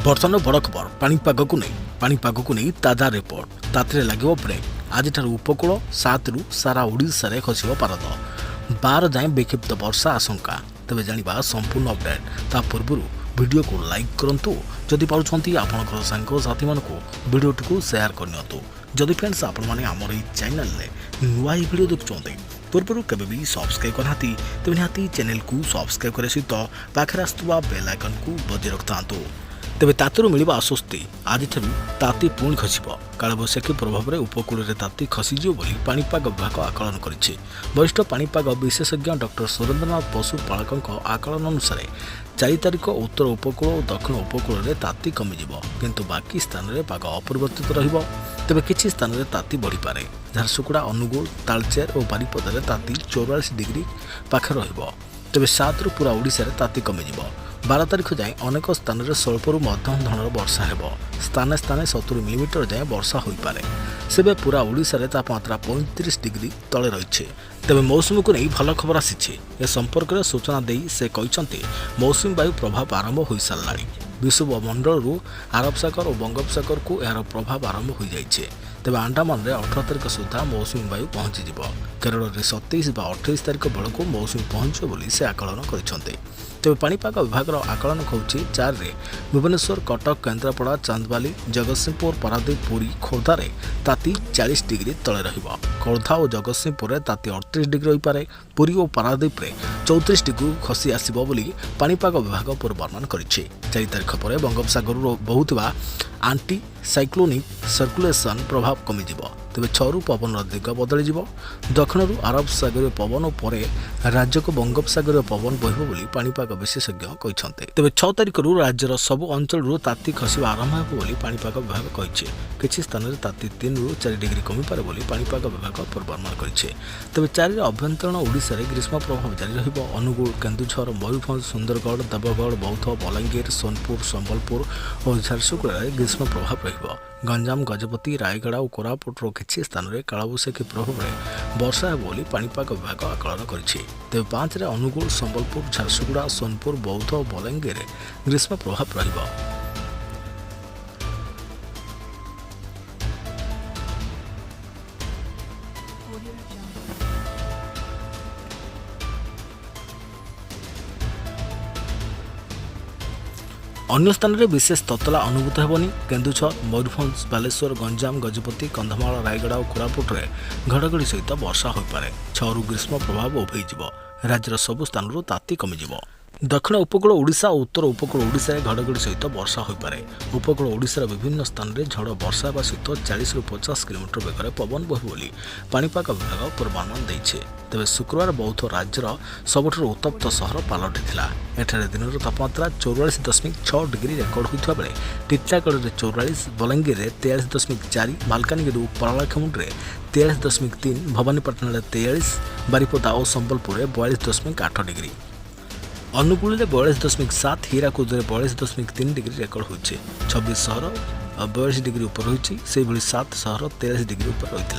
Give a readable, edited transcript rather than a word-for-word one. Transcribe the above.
ବର୍ତ୍ତମାନ ବଡ଼ ଖବର ପାଣିପାଗକୁ ନେଇ ତାଜା ରିପୋର୍ଟ। ତାତିରେ ଲାଗିବ ବ୍ରେକ୍। ଆଜିଠାରୁ ଉପକୂଳ 7ରୁ ସାରା ଓଡ଼ିଶାରେ ଖସିବ ପାରଦ। 12 ଯାଏଁ ବିକ୍ଷିପ୍ତ ବର୍ଷା ଆଶଙ୍କା। ତେବେ ଜାଣିବା ସମ୍ପୂର୍ଣ୍ଣ ଅପଡେଟ୍। ତା ପୂର୍ବରୁ ଭିଡ଼ିଓକୁ ଲାଇକ୍ କରନ୍ତୁ। ଯଦି ପାରୁଛନ୍ତି ଆପଣଙ୍କର ସାଙ୍ଗସାଥୀମାନଙ୍କୁ ଭିଡ଼ିଓଟିକୁ ସେୟାର କରିନିଅନ୍ତୁ। ଯଦି ଫ୍ରେଣ୍ଡସ୍ ଆପଣମାନେ ଆମର ଏହି ଚ୍ୟାନେଲରେ ନୂଆ ଏହି ଭିଡ଼ିଓ ଦେଖୁଛନ୍ତି ପୂର୍ବରୁ କେବେ ବି ସବସ୍କ୍ରାଇବ୍ କରିନାହାନ୍ତି ତେବେ ନିହାତି ଚ୍ୟାନେଲକୁ ସବସ୍କ୍ରାଇବ୍ କରିବା ସହିତ ପାଖରେ ଆସୁଥିବା ବେଲ୍ ଆଇକନ୍କୁ ବଜାଇ ରଖିଥାନ୍ତୁ। ତେବେ ତାତିରୁ ମିଳିବା ଆଶ୍ୱସ୍ତି। ଆଜିଠାରୁ ତାତି ପୁଣି ଖସିବ। କାଳବୈଶାଖୀ ପ୍ରଭାବରେ ଉପକୂଳରେ ତାତି ଖସିଯିବ ବୋଲି ପାଣିପାଗ ବିଭାଗ ଆକଳନ କରିଛି। ବରିଷ୍ଠ ପାଣିପାଗ ବିଶେଷଜ୍ଞ ଡକ୍ଟର ସୁରେନ୍ଦ୍ରନାଥ ପଶୁପାଳକଙ୍କ ଆକଳନ ଅନୁସାରେ 4 ତାରିଖ ଉତ୍ତର ଉପକୂଳ ଓ ଦକ୍ଷିଣ ଉପକୂଳରେ ତାତି କମିଯିବ, କିନ୍ତୁ ବାକି ସ୍ଥାନରେ ପାଗ ଅପରିବର୍ତ୍ତିତ ରହିବ। ତେବେ କିଛି ସ୍ଥାନରେ ତାତି ବଢ଼ିପାରେ। ଝାରସୁଗୁଡ଼ା, ଅନୁଗୁଳ, ତାଳଚେର ଓ ବାରିପଦାରେ ତାତି 44 ଡିଗ୍ରୀ ପାଖେ ରହିବ। ତେବେ 7ରୁ ପୁରା ଓଡ଼ିଶାରେ ତାତି କମିଯିବ। 12 ତାରିଖ ଯାଏଁ ଅନେକ ସ୍ଥାନରେ ସ୍ୱଳ୍ପରୁ ମଧ୍ୟମ ଧରଣର ବର୍ଷା ହେବ। ସ୍ଥାନେ 70 ମିଲିମିଟର ଯାଏଁ ବର୍ଷା ହୋଇପାରେ। ସେବେ ପୁରା ଓଡ଼ିଶାରେ ତାପମାତ୍ରା 35 ଡିଗ୍ରୀ ତଳେ ରହିଛି। ତେବେ ମୌସୁମୀକୁ ନେଇ ଭଲ ଖବର ଆସିଛି। ଏ ସମ୍ପର୍କରେ ସୂଚନା ଦେଇ ସେ କହିଛନ୍ତି, ମୌସୁମୀ ବାୟୁ ପ୍ରଭାବ ଆରମ୍ଭ ହୋଇସାରିଲାଣି। ବିଷୁବମଣ୍ଡଳରୁ ଆରବ ସାଗର ଓ ବଙ୍ଗୋପସାଗରକୁ ଏହାର ପ୍ରଭାବ ଆରମ୍ଭ ହୋଇଯାଇଛି। ତେବେ ଆଣ୍ଡାମାନରେ 18 ତାରିଖ ସୁଦ୍ଧା ମୌସୁମୀ ବାୟୁ ପହଞ୍ଚିଯିବ। କେରଳରେ 27 ବା 28 ତାରିଖ ବେଳକୁ ମୌସୁମୀ ପହଞ୍ଚିବ ବୋଲି ସେ ଆକଳନ କରିଛନ୍ତି। ତେବେ ପାଣିପାଗ ବିଭାଗର ଆକଳନ ହେଉଛି 4ରେ ଭୁବନେଶ୍ୱର, କଟକ, କେନ୍ଦ୍ରାପଡ଼ା, ଚାନ୍ଦବାଲି, ଜଗତସିଂହପୁର, ପାରାଦୀପ, ପୁରୀ, ଖୋର୍ଦ୍ଧାରେ ତାତି 40 ଡିଗ୍ରୀ ତଳେ ରହିବ। ଖୋର୍ଦ୍ଧା ଓ ଜଗତସିଂହପୁରରେ ତାତି 38 ଡିଗ୍ରୀ ରହିପାରେ। ପୁରୀ ଓ ପାରାଦୀପରେ 34 ଡିଗ୍ରୀ ଖସି ଆସିବ ବୋଲି ପାଣିପାଗ ବିଭାଗ ପୂର୍ବାନୁମାନ କରିଛି। 4 ତାରିଖ ପରେ ବଙ୍ଗୋପସାଗରରୁ ବହୁଥିବା ଆଣ୍ଟି ସାଇକ୍ଲୋନିକ୍ ସର୍କୁଲେସନ୍ ପ୍ରଭାବ କମିଯିବ। ତେବେ 6ରୁ ପବନର ଦିଗ ବଦଳିଯିବ। ଦକ୍ଷିଣରୁ ଆରବ ସାଗରୀୟ ପବନ ପରେ ରାଜ୍ୟକୁ ବଙ୍ଗୋପସାଗରୀୟ ପବନ ବହିବ ବୋଲି ପାଣିପାଗ ବିଶେଷଜ୍ଞ କହିଛନ୍ତି। ତେବେ 6 ତାରିଖରୁ ରାଜ୍ୟର ସବୁ ଅଞ୍ଚଳରୁ ତାତି ଖସିବା ଆରମ୍ଭ ହେବ ବୋଲି ପାଣିପାଗ ବିଭାଗ କହିଛି। କିଛି ସ୍ଥାନରେ ତାତି 3ରୁ 4 ଡିଗ୍ରୀ କମିପାରେ ବୋଲି ପାଣିପାଗ ବିଭାଗ ପୂର୍ବାନୁମାନ କରିଛି। ତେବେ 4ରେ ଆଭ୍ୟନ୍ତରୀଣ ଓଡ଼ିଶାରେ ଗ୍ରୀଷ୍ମ ପ୍ରଭାବ ଜାରି ରହିବ। ଅନୁଗୁଳ, କେନ୍ଦୁଝର, ମୟୂରଭଞ୍ଜ, ସୁନ୍ଦରଗଡ଼, ଦେବଗଡ଼, ବୌଦ୍ଧ, ବଲାଙ୍ଗୀର, ସୋନପୁର, ସମ୍ବଲପୁର ଓ ଝାରସୁଗୁଡ଼ାରେ ଗ୍ରୀଷ୍ମ ପ୍ରଭାବ ରହିବ। ଗଞ୍ଜାମ, ଗଜପତି, ରାୟଗଡ଼ା ଓ କୋରାପୁଟର କିଛି ସ୍ଥାନରେ କାଳବୈଶାଖୀ ପ୍ରଭାବରେ ବର୍ଷା ହେବ ବୋଲି ପାଣିପାଗ ବିଭାଗ ଆକଳନ କରିଛି। ତେବେ 5ରେ ଅନୁଗୁଳ, ସମ୍ବଲପୁର, ଝାରସୁଗୁଡ଼ା, ସୋନପୁର, ବୌଦ୍ଧ ଓ ବଲାଙ୍ଗୀରରେ ଗ୍ରୀଷ୍ମ ପ୍ରଭାବ ରହିବ। ଅନ୍ୟ ସ୍ଥାନରେ ବିଶେଷ ତତଲା ଅନୁଭୂତ ହେବନି। କେନ୍ଦୁଝର, ମୟୂରଭଞ୍ଜ, ବାଲେଶ୍ୱର, ଗଞ୍ଜାମ, ଗଜପତି, କନ୍ଧମାଳ, ରାୟଗଡ଼ା ଓ କୋରାପୁଟରେ ଘଡ଼ଘଡ଼ି ସହିତ ବର୍ଷା ହୋଇପାରେ। 6ରୁ ଗ୍ରୀଷ୍ମ ପ୍ରଭାବ ଉଭେଇଯିବ। ରାଜ୍ୟର ସବୁ ସ୍ଥାନରୁ ତାତି କମିଯିବ। ଦକ୍ଷିଣ ଉପକୂଳ ଓଡ଼ିଶା ଓ ଉତ୍ତର ଉପକୂଳ ଓଡ଼ିଶାରେ ଘଡ଼ଘଡ଼ି ସହିତ ବର୍ଷା ହୋଇପାରେ। ଉପକୂଳ ଓଡ଼ିଶାର ବିଭିନ୍ନ ସ୍ଥାନରେ ଝଡ଼ ବର୍ଷା ହେବା ସହିତ 40ରୁ 50 କିଲୋମିଟର ବେଗରେ ପବନ ବହିବ ବୋଲି ପାଣିପାଗ ବିଭାଗ ପୂର୍ବାନୁମାନ ଦେଇଛି। ତେବେ ଶୁକ୍ରବାର ବୌଦ୍ଧ ରାଜ୍ୟର ସବୁଠାରୁ ଉତ୍ତପ୍ତ ସହର ପାଲଟିଥିଲା। ଏଠାରେ ଦିନର ତାପମାତ୍ରା 44.6 ଡିଗ୍ରୀ ରେକର୍ଡ ହୋଇଥିବା ବେଳେ ଟିଟିଲାଗଡ଼ରେ 44, ବଲାଙ୍ଗୀରରେ 43.4, ମାଲକାନଗିରି ଓ ପାରଳାଖେମୁଣ୍ଡିରେ 43.3, ଭବାନୀପାଟଣାରେ 43, ବାରିପଦା ଓ ସମ୍ବଲପୁରରେ 42.8 ଡିଗ୍ରୀ। ଅନୁଗୁଳରେ 42.7, ହୀରାକୁଦରେ 42.3 ଡିଗ୍ରୀ ରେକର୍ଡ ହୋଇଛି। 26 ସହର 42 ଡିଗ୍ରୀ ଉପରେ ରହିଛି। ସେହିଭଳି 7 ସହର 43 ଡିଗ୍ରୀ ଉପରେ ରହିଥିଲା।